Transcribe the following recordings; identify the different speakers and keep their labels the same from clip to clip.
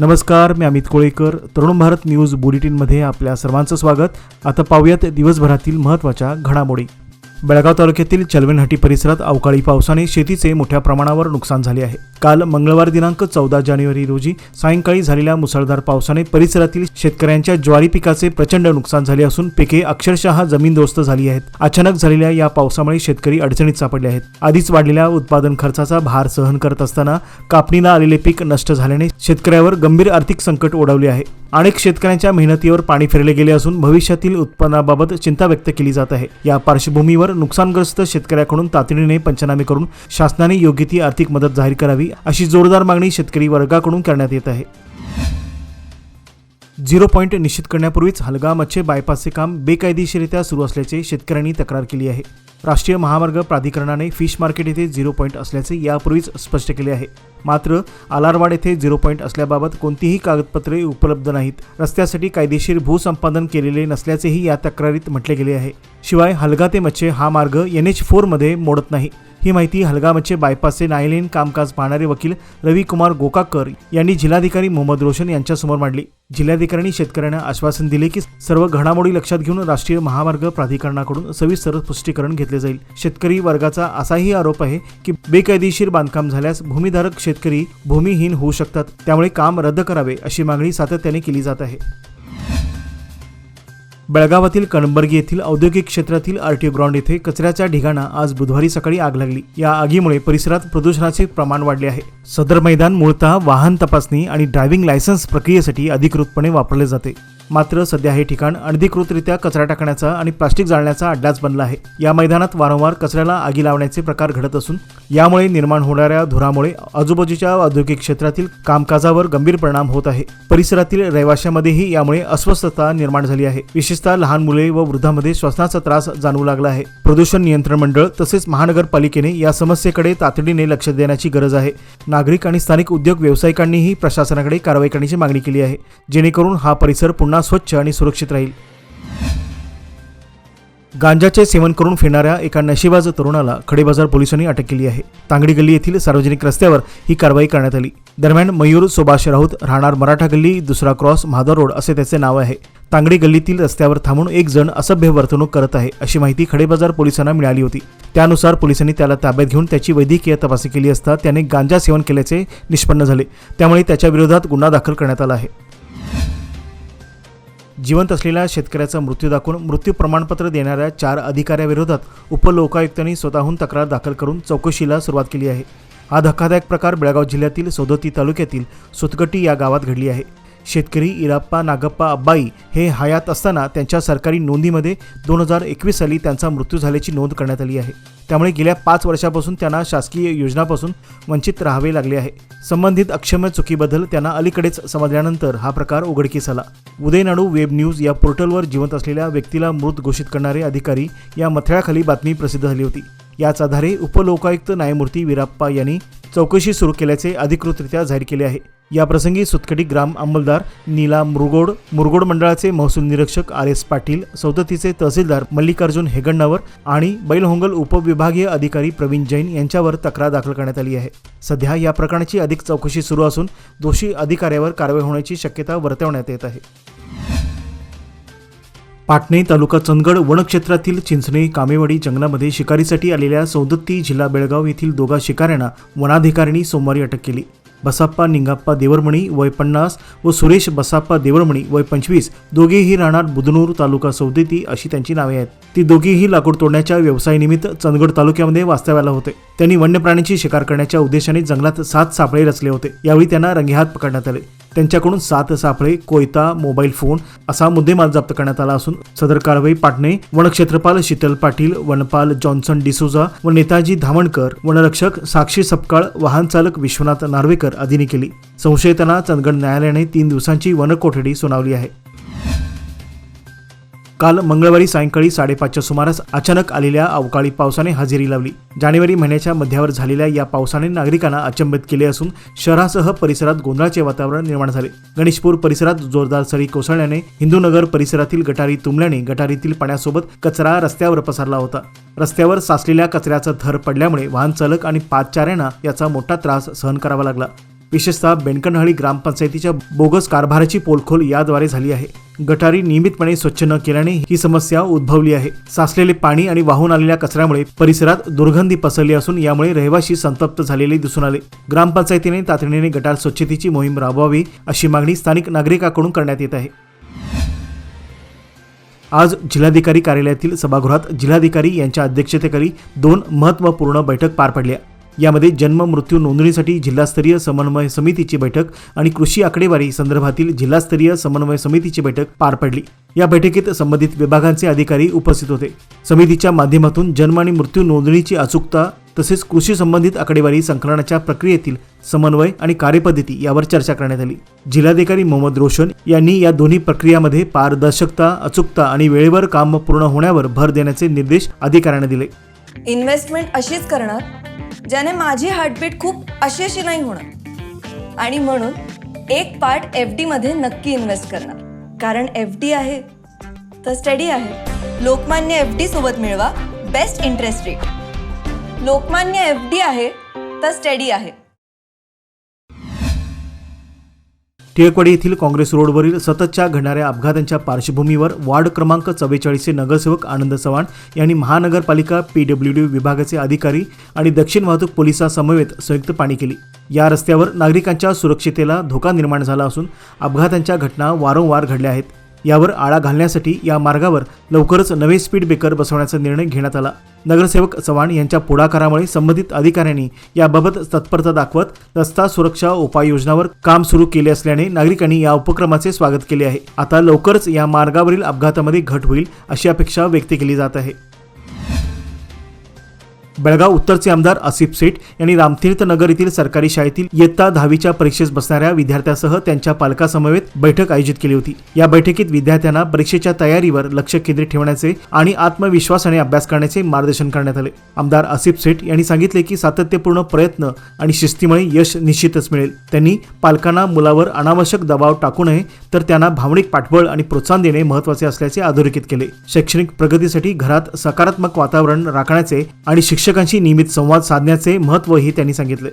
Speaker 1: नमस्कार, मी अमित कोळेकर. तरुण भारत न्यूज बुलेटिनमध्ये आपल्या सर्वांचं स्वागत. आता पाहूयात दिवसभरातील महत्त्वाच्या घडामोडी. बेळगाव तालुक्यातील चलवेनहट्टी परिसरात अवकाळी पावसाने शेतीचे मोठ्या प्रमाणावर नुकसान झाले आहे. काल मंगळवार दिनांक 14 जानेवारी रोजी सायंकाळी झालेल्या मुसळधार पावसाने परिसरातील शेतकऱ्यांच्या ज्वारी पिकाचे प्रचंड नुकसान झाले असून पिके अक्षरशः जमीनदोस्त झाली आहेत. अचानक झालेल्या या पावसामुळे शेतकरी अडचणीत सापडले आहेत. आधीच वाढलेल्या उत्पादन खर्चाचा भार सहन करत असताना कापणीला आलेले पीक नष्ट झाल्याने शेतकऱ्यावर गंभीर आर्थिक संकट ओढवले आहे. अनेक शेतकऱ्यांच्या मेहनतीवर पाणी फिरले गेले असून भविष्यातील उत्पन्नाबाबत चिंता व्यक्त केली जात आहे. या पार्श्वभूमीवर नुकसानग्रस्त शेतकऱ्याकडून तातडीने पंचनामे करून शासनाने योग्य ती आर्थिक मदत जाहीर करावी अशी जोरदार मागणी शेतकरी वर्गाकडून करण्यात येत आहे. 0 पॉईंट निश्चित करण्यापूर्वीच हलगा-मच्छे बायपासचे काम बेकायदेशीररित्या सुरू असल्याचे शेतकऱ्यांनी तक्रार केली आहे. राष्ट्रीय महामार्ग प्राधिकरणाने फिश मार्केट येथे 0 पॉईंट असल्याचे यापूर्वीच स्पष्ट केले आहे. मात्र आलारवाड येथे 0 पॉईंट असल्याबाबत कोणतीही कागदपत्रे उपलब्ध नाहीत. रस्त्यासाठी कायदेशीर भूसंपादन केलेले नसल्याचेही या तक्रारीत म्हटले गेले आहे. शिवाय हलगा ते मच्छे हा मार्ग NH4 मध्ये मोडत नाही. ही माहिती हलगा-मच्छे बायपासचे न्यायालयीन कामकाज पाहणारे वकील रविकुमार गोकाकर यांनी जिल्हाधिकारी मोहम्मद रोशन यांच्यासमोर मांडली. जिल्हाधिकाऱ्यांनी शेतकऱ्यांना आश्वासन दिले की सर्व घडामोडी लक्षात घेऊन राष्ट्रीय महामार्ग प्राधिकरणाकडून सविस्तर स्पष्टीकरण घेतले जाईल. शेतकरी वर्गाचा असाही आरोप आहे की बेकायदेशीर बांधकाम झाल्यास भूमिधारक शेतकरी भूमिहीन होऊ शकतात. त्यामुळे काम रद्द करावे अशी मागणी सातत्याने केली जात आहे. बेळगावातील कणबर्गी येथील औद्योगिक क्षेत्रातील RTO ग्राउंड येथे कचऱ्याच्या ढिगांना आज बुधवारी सकाळी आग लागली. या आगीमुळे परिसरात प्रदूषणाचे प्रमाण वाढले आहे. सदर मैदान मूळतः वाहन तपासणी आणि ड्रायव्हिंग लायसन्स प्रक्रियेसाठी अधिकृतपणे वापरले जाते. मात्र सध्या हे ठिकाण अनधिकृतरित्या कचरा टाकण्याचा आणि प्लास्टिक जाळण्याचा अड्डाच बनला आहे. या मैदानात वारंवार कचऱ्याला आगी लावण्याचे प्रकार घडत असून यामुळे निर्माण होणाऱ्या धुरामुळे आजूबाजूच्या औद्योगिक क्षेत्रातील कामकाजावर गंभीर परिणाम होत आहे. परिसरातील रहिवाशांमध्येही यामुळे अस्वस्थता निर्माण झाली आहे. विशेषतः लहान मुले व वृद्धांमध्ये श्वसनाचा त्रास जाणवू लागला आहे. प्रदूषण नियंत्रण मंडळ तसेच महानगरपालिकेने या समस्येकडे तातडीने लक्ष देण्याची गरज आहे. नागरिक आणि स्थानिक उद्योग व्यावसायिकांनीही प्रशासनाकडे कारवाई करण्याची मागणी केली आहे, जेणेकरून हा परिसर पुन्हा स्वच्छ आणि सुरक्षित राहील. गांजाचे सेवन करून फिरणाऱ्या एका नशिबाज तरुणाला खडेबाजार पोलिसांनी अटक केली आहे. तांगडी गल्ली येथील सार्वजनिक रस्त्यावर ही कारवाई करण्यात आली. दरम्यान मयूर सुभाष राऊत राहणार मराठा गल्ली, दुसरा क्रॉस, माधव रोड असे त्याचे नाव आहे. तांगडी गल्लीतील रस्त्यावर थांबून एक जण असभ्य वर्तणूक करत आहे अशी माहिती खडेबाजार पोलिसांना मिळाली होती. त्यानुसार पोलिसांनी त्याला ताब्यात घेऊन त्याची वैद्यकीय तपासणी केली असता त्याने गांजा सेवन केल्याचे निष्पन्न झाले. त्यामुळे त्याच्या विरोधात गुन्हा दाखल करण्यात आला आहे. जिवंत असलेल्या शेतकऱ्याचा मृत्यू दाखवून मृत्यू प्रमाणपत्र देणाऱ्या 4 अधिकाऱ्याविरोधात उपलोकायुक्तांनी स्वतःहून तक्रार दाखल करून चौकशीला सुरुवात केली आहे. हा धक्कादायक प्रकार बेळगाव जिल्ह्यातील सौदत्ती तालुक्यातील सुतगट्टी या गावात घडली आहे. शेतकरी इराप्पा नागप्पा अब्बाई हे हयात असताना त्यांच्या सरकारी नोंदीमध्ये 2021 साली त्यांचा मृत्यू झाल्याची नोंद करण्यात आली आहे. त्यामुळे गेल्या 5 वर्षापासून त्यांना शासकीय योजनांपासून वंचित राहावे लागले आहे. संबंधित अक्षम्य चुकीबद्दल त्यांना अलीकडेच समजल्यानंतर हा प्रकार उघडकीस आला. उदयनाडू वेब न्यूज या पोर्टलवर जिवंत असलेल्या व्यक्तीला मृत घोषित करणारे अधिकारी या मथळ्याखाली बातमी प्रसिद्ध झाली होती. याच आधारे उपलोकायुक्त न्यायमूर्ती वीराप्पा यांनी चौकशी सुरू केल्याचे अधिकृतरित्या जाहीर केले आहे. याप्रसंगी सुतगटी ग्राम अंमलदार नीला मुरगोड मंडळाचे महसूल निरीक्षक RS पाटील, सौदत्तीचे तहसीलदार मल्लिकार्जुन हेगण्णावर आणि बैलहोंगल उपविभागीय अधिकारी प्रवीण जैन यांच्यावर तक्रार दाखल करण्यात आली आहे. सध्या या प्रकरणाची अधिक चौकशी सुरू असून दोषी अधिकाऱ्यावर कारवाई होण्याची शक्यता वर्तवण्यात येत आहे. पाटणे तालुका चंदगड वनक्षेत्रातील चिंचणे कामेवाडी जंगलामध्ये शिकारीसाठी आलेल्या सौदत्ती जिल्हा बेळगाव येथील 2 शिकाऱ्यांना वनाधिकाऱ्यांनी सोमवारी अटक केली. बसाप्पा निंगाप्पा देवरमणी वय 50 व सुरेश बसाप्पा देवरमणी वय 25 दोघेही राहणार बुधनूर तालुका सौदत्ती अशी त्यांची नावे आहेत. ती दोघेही लाकूड तोडण्याच्या व्यवसायानिमित्त चंदगड तालुक्यामध्ये वास्तव्याला होते. त्यांनी वन्य प्राण्यांची शिकार करण्याच्या उद्देशाने जंगलात 7 सापळे रचले होते. यावेळी त्यांना रंगेहात पकडण्यात आले. त्यांच्याकडून 7 सापळे, कोयता, मोबाईल फोन असा मुद्देमाल जप्त करण्यात आला असून सदर कारवाई पाटणे वनक्षेत्रपाल शीतल पाटील, वनपाल जॉन्सन डिसोजा व नेताजी धामणकर, वनरक्षक साक्षी सपकाळ, वाहन चालक विश्वनाथ नार्वेकर आदींनी केली. संशयितांना चंदगड न्यायालयाने 3 दिवसांची वनकोठडी सुनावली आहे. काल मंगळवारी सायंकाळी 5:30च्या सुमारास अचानक आलेल्या अवकाळी पावसाने हजेरी लावली. जानेवारी महिन्याच्या मध्यावर झालेल्या या पावसाने नागरिकांना अचंबित केले असून शहरासह परिसरात गोंधळाचे वातावरण निर्माण झाले. गणेशपूर परिसरात जोरदार सरी कोसळल्याने हिंदूनगर परिसरातील गटारी तुंबल्याने गटारीतील पाण्यासोबत कचरा रस्त्यावर पसरला होता. रस्त्यावर साचलेल्या कचऱ्याचा थर पडल्यामुळे वाहन चालक आणि पादचाऱ्यांना याचा मोठा त्रास सहन करावा लागला. विशेषतः बेनकनहळ्ळी ग्रामपंचायतीच्या बोगस कारभाराची पोलखोल याद्वारे झाली आहे। गटारी नियमितपणे स्वच्छ न केल्याने ही समस्या उद्भवली आहे। साचलेले पाणी आणि वाहून आलेल्या कचऱ्यामुळे परिसरात दुर्गंधी पसरली असून यामुळे रहिवासी संतप्त झालेले दिसून आले। ग्रामपंचायतीने तातडीने गटार स्वच्छतेची मोहीम राबवावी अशी मागणी स्थानिक नागरिकांकडून करण्यात येत आहे। आज जिल्हाधिकारी कार्यालयातील सभागृहात जिल्हाधिकारी यांच्या अध्यक्षतेखाली 2 महत्त्वपूर्ण बैठक पार पडल्या। यामध्ये जन्म मृत्यू नोंदणीसाठी जिल्हास्तरीय समन्वय समितीची बैठक आणि कृषी आकडेवारी संदर्भातील जिल्हास्तरीय समन्वय समितीची बैठक पार पडली। या बैठकीत संबंधित विभागांचे अधिकारी उपस्थित होते। समितीच्या माध्यमातून जन्म आणि मृत्यू नोंदणीची अचूकता तसेच कृषी संबंधित आकडेवारी संकलनाच्या प्रक्रियेतील समन्वय आणि कार्यपद्धती यावर चर्चा करण्यात आली। जिल्हाधिकारी मोहम्मद रोशन यांनी या दोन्ही प्रक्रियामध्ये पारदर्शकता, अचूकता आणि वेळेवर काम पूर्ण होण्यावर भर देण्याचे निर्देश अधिकाऱ्यांना दिले।
Speaker 2: इन्व्हेस्टमेंट अशीच करणार ज्याने माझी हार्टबीट खूप अशी नाही होणार आणि म्हणून एक पार्ट FD मध्ये नक्की इन्व्हेस्ट करणार, कारण FD आहे तर स्टडी आहे। लोकमान्य FD सोबत मिळवा best interest rate. Lokmanya FD आहे तर स्टडी आहे।
Speaker 1: टिळकवाडी येथील काँग्रेस रोडवरील सततच्या घडणाऱ्या अपघातांच्या पार्श्वभूमीवर वार्ड क्रमांक 44 चे नगरसेवक आनंद चव्हाण यांनी महानगरपालिका PWD विभागाचे अधिकारी आणि दक्षिण वाहतूक पोलिसांसमवेत संयुक्त पाहणी केली। या रस्त्यावर नागरिकांच्या सुरक्षिततेला धोका निर्माण झाला असून अपघातांच्या घटना वारंवार घडल्या आहेत। यावर आळा घालण्यासाठी या मार्गावर लवकरच नवे स्पीड ब्रेकर बसवण्याचा निर्णय घेण्यात आला। नगरसेवक चव्हाण यांच्या पुढाकारामुळे संबंधित अधिकाऱ्यांनी याबाबत तत्परता दाखवत रस्ता सुरक्षा उपाययोजनावर काम सुरू केले असल्याने नागरिकांनी या उपक्रमाचे स्वागत केले आहे। आता लवकरच या मार्गावरील अपघातामध्ये घट होईल अशी अपेक्षा व्यक्त केली जात आहे। बेळगाव उत्तरचे आमदार आसिफ शेठ यांनी रामतीर्थ नगर येथील सरकारी शाळेतील इयत्ता 10वीच्या परीक्षेस बसणाऱ्या विद्यार्थ्यांसह त्यांच्या पालकांसमवेत बैठक आयोजित केली होती। या बैठकीत विद्यार्थ्यांना परीक्षेच्या तयारीवर लक्ष केंद्रित ठेवण्याचे आणि आत्मविश्वासाने अभ्यास करण्याचे मार्गदर्शन करण्यात आले। आमदार आसिफ शेठ यांनी सांगितले की सातत्यपूर्ण प्रयत्न आणि शिस्तीमुळे यश निश्चितच मिळेल। त्यांनी पालकांना मुलावर अनावश्यक दबाव टाकू नये तर त्यांना भावनिक पाठबळ आणि प्रोत्साहन देणे महत्त्वाचे असल्याचे अधोरेखित केले। शैक्षणिक प्रगतीसाठी घरात सकारात्मक वातावरण राखण्याचे आणि शिक्षकांशी नियमित संवाद साधण्याचे महत्त्वही त्यांनी सांगितले।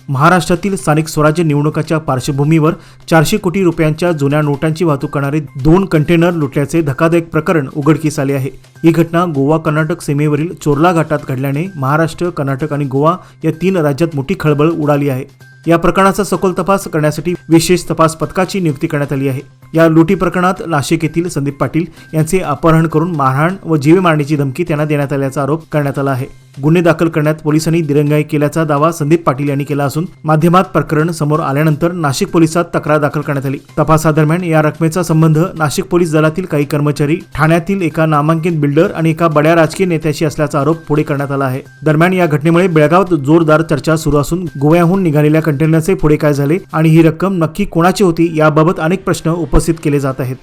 Speaker 1: महाराष्ट्रातील स्थानिक स्वराज्य निवडणुकाच्या पार्श्वभूमीवर 400 कोटी रुपयांच्या जुन्या नोटांची वाहतूक करणारे 2 कंटेनर लुटल्याचे धक्कादायक प्रकरण उघडकीस आले आहे। ही घटना गोवा कर्नाटक सीमेवरील चोरला घाटात घडल्याने महाराष्ट्र, कर्नाटक आणि गोवा या 3 राज्यात मोठी खळबळ उडाली आहे। या प्रकरणाचा सखोल तपास करण्यासाठी विशेष तपास पथकाची नियुक्ती करण्यात आली आहे। या लुटी प्रकरणात नाशिक येथील संदीप पाटील यांचे अपहरण करून मारहाण व जीवे मारण्याची धमकी त्यांना देण्यात आल्याचा आरोप करण्यात आला आहे। गुन्हे दाखल करण्यात पोलिसांनी दिरंगाई केल्याचा दावा संदीप पाटील यांनी केला असून माध्यमात प्रकरण समोर आल्यानंतर नाशिक पोलिसात तक्रार दाखल करण्यात आली। तपासादरम्यान या रकमेचा संबंध नाशिक पोलीस दलातील काही कर्मचारी, ठाण्यातील एका नामांकित बिल्डर आणि एका बड्या राजकीय नेत्याशी असल्याचा आरोप पुढे करण्यात आला आहे। दरम्यान या घटनेमुळे बेळगावात जोरदार चर्चा सुरू असून गोव्याहून निघालेल्या कंटेनरचे पुढे काय झाले आणि ही रक्कम नक्की कोणाची होती याबाबत अनेक प्रश्न उपस्थित केले जात आहेत।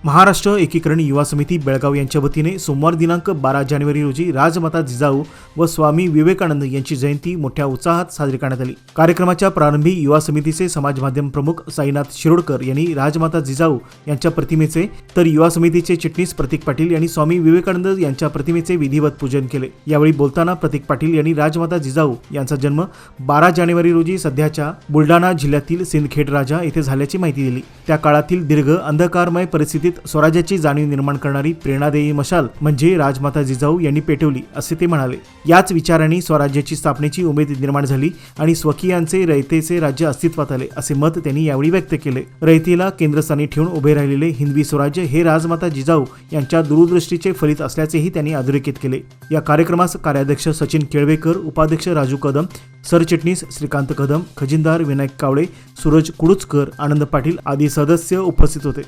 Speaker 1: महाराष्ट्र एकीकरण युवा समिती बेळगाव यांच्या वतीने सोमवार दिनांक 12 जानेवारी रोजी राजमाता जिजाऊ व स्वामी विवेकानंद यांची जयंती मोठ्या उत्साहात साजरी करण्यात आली। कार्यक्रमाच्या प्रारंभी युवा समितीचे समाज माध्यम प्रमुख साईनाथ शिरोडकर यांनी राजमाता जिजाऊ यांच्या प्रतिमेचे तर युवा समितीचे चिटणीस प्रतीक पाटील यांनी स्वामी विवेकानंद यांच्या प्रतिमेचे विधिवत पूजन केले। यावेळी बोलताना प्रतीक पाटील यांनी राजमाता जिजाऊ यांचा जन्म 12 जानेवारी रोजी सध्याच्या बुलढाणा जिल्ह्यातील सिंदखेड राजा येथे झाल्याची माहिती दिली। त्या काळातील दीर्घ अंधकारमय परिस्थितीत स्वराज्याची जाणीव निर्माण करणारी प्रेरणादायी मशाल म्हणजे राजमाता जिजाऊ यांनी पेटवली असे ते म्हणाले। याच विचारांनी स्वराज्याची स्थापनेची उमेद निर्माण झाली आणि स्वकीयांचे रयतेचे राज्य अस्तित्वात आले असे मत त्यांनी यावेळी व्यक्त केले। रयतेला केंद्रस्थानी ठेवून उभे राहिलेले हिंदवी स्वराज्य हे राजमाता जिजाऊ यांच्या दूरदृष्टीचे फलित असल्याचेही त्यांनी अधोरेखित केले। या कार्यक्रमास कार्याध्यक्ष सचिन केळवेकर, उपाध्यक्ष राजू कदम, सरचिटणीस श्रीकांत कदम, खजिनदार विनायक कावळे, सूरज कुडुचकर, आनंद पाटील आदी सदस्य उपस्थित होते।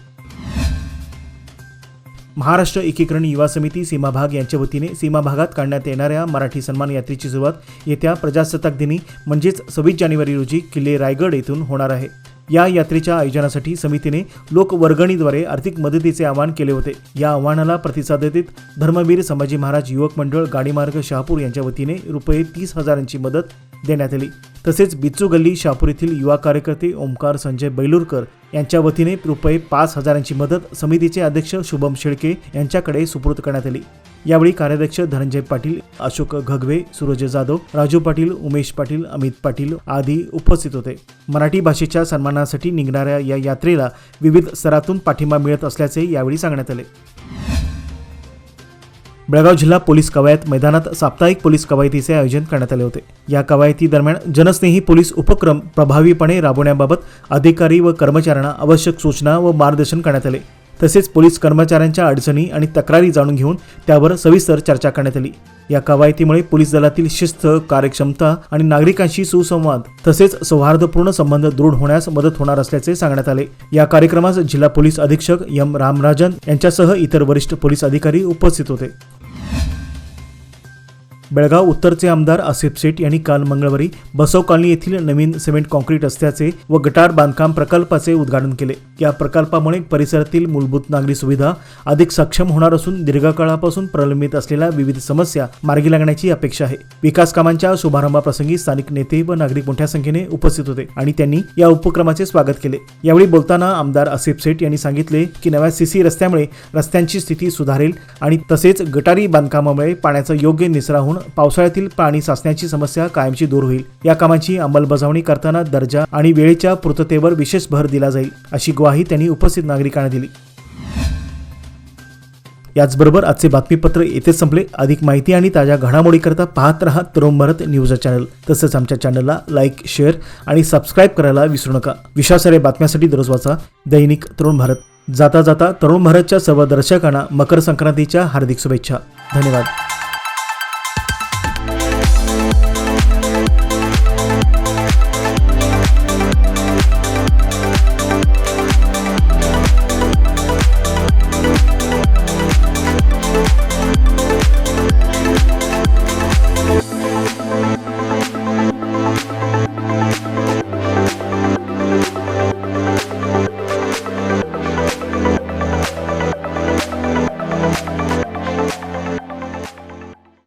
Speaker 1: महाराष्ट्र एकीकरण युवा समिती सीमाभाग यांच्या वतीने सीमाभागात काढण्यात येणाऱ्या मराठी सन्मान यात्रेची सुरुवात येत्या प्रजासत्ताक दिनी म्हणजेच 26 जानेवारी रोजी किल्ले रायगड येथून होणार आहे। या यात्रेच्या आयोजनासाठी समितीने लोकवर्गणीद्वारे आर्थिक मदतीचे आवाहन केले होते। या आवाहनाला प्रतिसाद देत धर्मवीर संभाजी महाराज युवक मंडळ गाडीमार्ग शहापूर यांच्या वतीने ₹30,000ची मदत देण्यात आली। तसेच बिच्चू गल्ली शहापूर येथील युवा कार्यकर्ते ओमकार संजय बैलूरकर यांच्या वतीने रुपये 5,000ची मदत समितीचे अध्यक्ष शुभम शेळके यांच्याकडे सुपूर्द करण्यात आली। यावेळी कार्याध्यक्ष धनंजय पाटील, अशोक घगवे, सूरज जाधव, राजू पाटील, उमेश पाटील, अमित पाटील आदी उपस्थित होते। मराठी भाषेच्या सन्मानासाठी निघणाऱ्या या यात्रेला विविध स्तरातून पाठिंबा मिळत असल्याचे यावेळी सांगण्यात आले। बेळगाव जिल्हा पोलीस कवायत मैदानात साप्ताहिक पोलीस कवायतीचे आयोजन करण्यात आले होते। या कवायती दरम्यान जनस्नेही पोलीस उपक्रम प्रभावीपणे राबवण्याबाबत अधिकारी व कर्मचाऱ्यांना आवश्यक सूचना व मार्गदर्शन करण्यात आले। तसेच पोलीस कर्मचाऱ्यांच्या अडचणी आणि तक्रारी जाणून घेऊन त्यावर सविस्तर चर्चा करण्यात आली। या कवायतीमुळे पोलीस दलातील शिस्त, कार्यक्षमता आणि नागरिकांशी सुसंवाद तसेच सौहार्दपूर्ण संबंध दृढ होण्यास मदत होणार असल्याचे सांगण्यात आले। या कार्यक्रमास जिल्हा पोलीस अधीक्षक एम रामराजन यांच्यासह इतर वरिष्ठ पोलीस अधिकारी उपस्थित होते। बेळगाव उत्तरचे आमदार आसिफ शेठ यांनी काल मंगळवारी बसव कॉलनी येथील नवीन सिमेंट कॉन्क्रीट रस्त्याचे व गटार बांधकाम प्रकल्पाचे उद्घाटन केले। या प्रकल्पामुळे परिसरातील मूलभूत नागरी सुविधा अधिक सक्षम होणार असून दीर्घकाळापासून प्रलंबित असलेल्या विविध समस्या मार्गी लागण्याची अपेक्षा आहे। विकास कामांच्या शुभारंभाप्रसंगी स्थानिक नेते व नागरिक मोठ्या संख्येने उपस्थित होते आणि त्यांनी या उपक्रमाचे स्वागत केले। यावेळी बोलताना आमदार आसिफ शेठ यांनी सांगितले की नव्या सीसी रस्त्यामुळे रस्त्यांची स्थिती सुधारेल आणि तसेच गटारी बांधकामामुळे पाण्याचा योग्य निचरा होऊन पावसाळ्यातील पाणी साचण्याची समस्या कायमची दूर होईल। या कामाची अंमलबजावणी करताना दर्जा आणि वेळेच्या पूर्ततेवर विशेष भर दिला जाईल अशी ग्वाही त्यांनी उपस्थित नागरिकांना दिली। याचबरोबर आजचे बातमीपत्र येथेच संपले। अधिक माहिती आणि ताज्या घडामोडीकरता पाहत रहा तरुण भारत न्यूज चॅनल। तसंच आमच्या चॅनलला लाईक, शेअर आणि सबस्क्राईब करायला विसरू नका। विश्वासार्ह बातम्यांसाठी दररोज वाचा दैनिक तरुण भारत। जाता जाता तरुण भारतच्या सर्व दर्शकांना मकर संक्रांतीच्या हार्दिक शुभेच्छा। धन्यवाद।